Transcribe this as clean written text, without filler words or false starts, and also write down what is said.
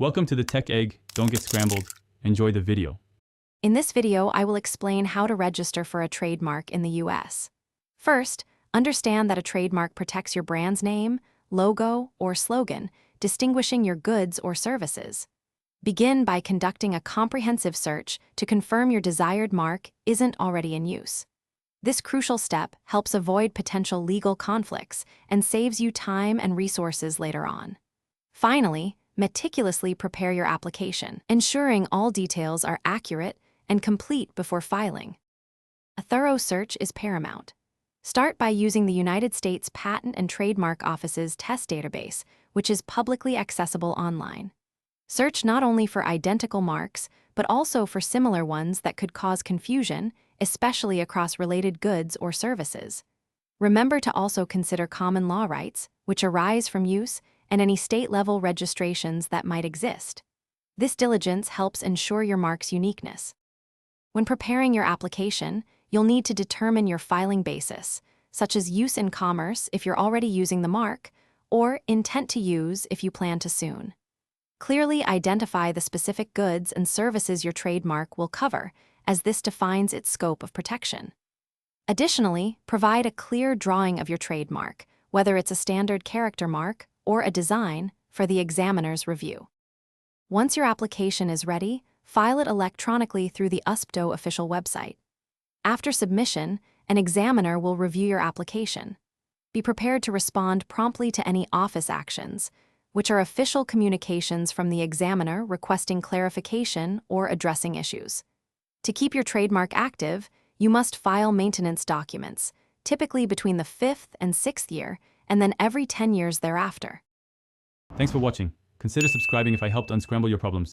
Welcome to the Tech Egg. Don't get scrambled. Enjoy the video. In this video, I will explain how to register for a trademark in the US. First, understand that a trademark protects your brand's name, logo, or slogan, distinguishing your goods or services. Begin by conducting a comprehensive search to confirm your desired mark isn't already in use. This crucial step helps avoid potential legal conflicts and saves you time and resources later on. Finally, meticulously prepare your application, ensuring all details are accurate and complete before filing. A thorough search is paramount. Start by using the United States Patent and Trademark Office's test database, which is publicly accessible online. Search not only for identical marks, but also for similar ones that could cause confusion, especially across related goods or services. Remember to also consider common law rights, which arise from use, and any state-level registrations that might exist. This diligence helps ensure your mark's uniqueness. When preparing your application, you'll need to determine your filing basis, such as use in commerce if you're already using the mark, or intent to use if you plan to soon. Clearly identify the specific goods and services your trademark will cover, as this defines its scope of protection. Additionally, provide a clear drawing of your trademark, whether it's a standard character mark or a design, for the examiner's review. Once your application is ready, file it electronically through the USPTO official website. After submission, an examiner will review your application. Be prepared to respond promptly to any office actions, which are official communications from the examiner requesting clarification or addressing issues. To keep your trademark active, you must file maintenance documents, typically between the 5th and 6th year, and then every 10 years thereafter. Thanks for watching. Consider subscribing if I helped unscramble your problems.